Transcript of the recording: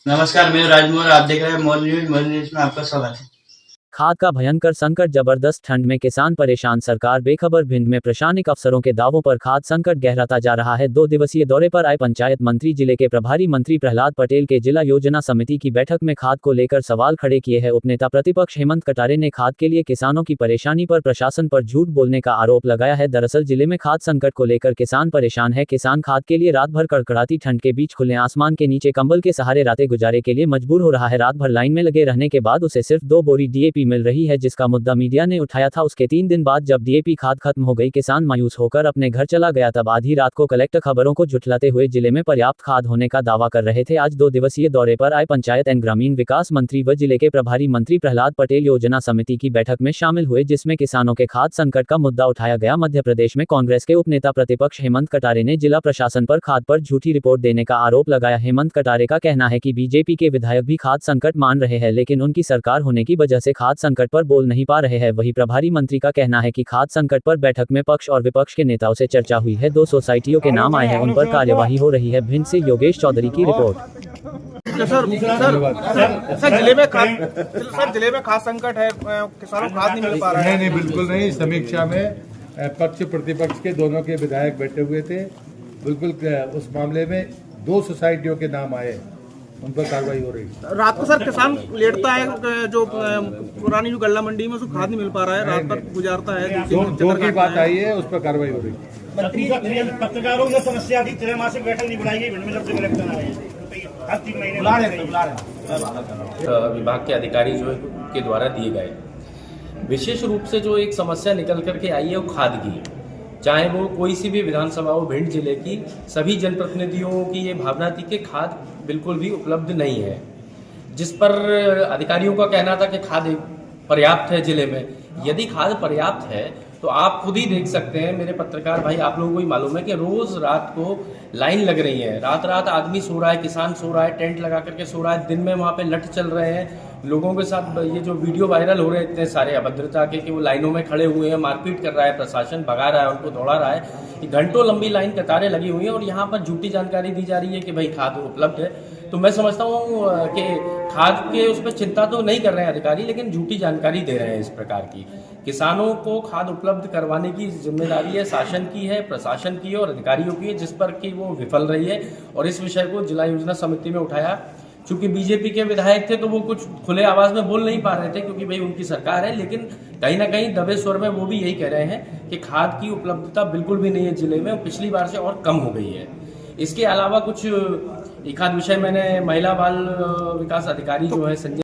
नमस्कार, मैं राजमोहन। आप देख रहे हैं मोल न्यूज। मोल न्यूज में आपका स्वागत है। खाद का भयंकर संकट, जबरदस्त ठंड में किसान परेशान, सरकार बेखबर। भिंड में प्रशासनिक अफसरों के दावों पर खाद संकट गहराता जा रहा है। 2 दिवसीय दौरे पर आए पंचायत मंत्री जिले के प्रभारी मंत्री प्रहलाद पटेल के जिला योजना समिति की बैठक में खाद को लेकर सवाल खड़े किए हैं। उपनेता प्रतिपक्ष हेमंत कटारे ने खाद के लिए किसानों की परेशानी पर प्रशासन पर झूठ बोलने का आरोप लगाया है। दरअसल जिले में खाद संकट को लेकर किसान परेशान है। किसान खाद के लिए रात भर कड़कड़ाती ठंड के बीच खुले आसमान के नीचे कंबल के सहारे रातें गुजारे के लिए मजबूर हो रहा है। रात भर लाइन में लगे रहने के बाद उसे सिर्फ 2 बोरी डीएपी मिल रही है, जिसका मुद्दा मीडिया ने उठाया था। उसके 3 दिन बाद जब डीएपी खाद खत्म हो गई, किसान मायूस होकर अपने घर चला गया। तब आधी रात को कलेक्टर खबरों को झुठलाते हुए जिले में पर्याप्त खाद होने का दावा कर रहे थे। आज 2 दिवसीय दौरे पर आए पंचायत एवं ग्रामीण विकास मंत्री व जिले के प्रभारी मंत्री प्रहलाद पटेल योजना समिति की बैठक में शामिल हुए, जिसमें किसानों के खाद संकट का मुद्दा उठाया गया। मध्य प्रदेश में कांग्रेस के उपनेता प्रतिपक्ष हेमंत कटारे ने जिला प्रशासन पर खाद पर झूठी रिपोर्ट देने का आरोप लगाया। हेमंत कटारे का कहना है कि बीजेपी के विधायक भी खाद संकट मान रहे हैं, लेकिन उनकी सरकार होने की वजह से खाद संकट पर बोल नहीं पा रहे हैं। वहीं प्रभारी मंत्री का कहना है कि खाद संकट पर बैठक में पक्ष और विपक्ष के नेताओं से चर्चा हुई है। 2 सोसाइटियों के नाम आए हैं, उन पर कार्यवाही हो रही है। भिंड से योगेश चौधरी की रिपोर्ट। सर जिले में खाद संकट है, किसानों को खाद नहीं मिल पा रहा है। नहीं, बिल्कुल नहीं। समीक्षा में पक्ष प्रतिपक्ष के दोनों के विधायक बैठे हुए थे। बिल्कुल उस मामले में 2 सोसाइटियों के नाम आए, उन पर कार्रवाई हो रही है। रात को सर किसान लेटता है, जो पुरानी जो गल्ला मंडी में उसको खाद नहीं मिल पा रहा है, रात भर गुजारता है। दो की बात आई है, उस पर कार्रवाई हो रही है। पत्रकारों की समस्या थी, त्रैमासिक बैठक नहीं बुलाई गई। भिंड में जब से कलेक्टर आए हर 3 महीने विभाग के अधिकारी जो के द्वारा दिए गए, विशेष रूप से जो एक समस्या निकल करके आई है वो खाद की। चाहे वो कोई सी भी विधानसभा हो, भिंड जिले की सभी जनप्रतिनिधियों की ये भावना थी कि खाद बिल्कुल भी उपलब्ध नहीं है, जिस पर अधिकारियों का कहना था कि खाद पर्याप्त है जिले में। यदि खाद पर्याप्त है तो आप खुद ही देख सकते हैं, मेरे पत्रकार भाई, आप लोगों को ही मालूम है कि रोज रात को लाइन लग रही है। रात रात आदमी सो रहा है, किसान सो रहा है, टेंट लगा करके सो रहा है। दिन में वहाँ पे लठ चल रहे हैं लोगों के साथ। ये जो वीडियो वायरल हो रहे हैं इतने सारे अभद्रता के कि वो लाइनों में खड़े हुए हैं, मारपीट कर रहा है प्रशासन, भगा रहा है उनको, दौड़ा रहा है। घंटों लंबी लाइन कतारें लगी हुई हैं और यहाँ पर झूठी जानकारी दी जा रही है कि भाई खाद उपलब्ध है। तो मैं समझता हूँ कि खाद के उस पर चिंता तो नहीं कर रहे हैं अधिकारी, लेकिन झूठी जानकारी दे रहे हैं इस प्रकार की। किसानों को खाद उपलब्ध करवाने की जिम्मेदारी है शासन की है, प्रशासन की है और अधिकारियों की है, जिस पर कि वो विफल रही है। और इस विषय को जिला योजना समिति में उठाया। चूंकि बीजेपी के विधायक थे तो वो कुछ खुले आवाज में बोल नहीं पा रहे थे, क्योंकि भाई उनकी सरकार है, लेकिन कहीं ना कहीं दबे स्वर में वो भी यही कह रहे हैं कि खाद की उपलब्धता बिल्कुल भी नहीं है जिले में, पिछली बार से और कम हो गई है। इसके अलावा कुछ एक आध विषय मैंने महिला बाल विकास अधिकारी जो है संजय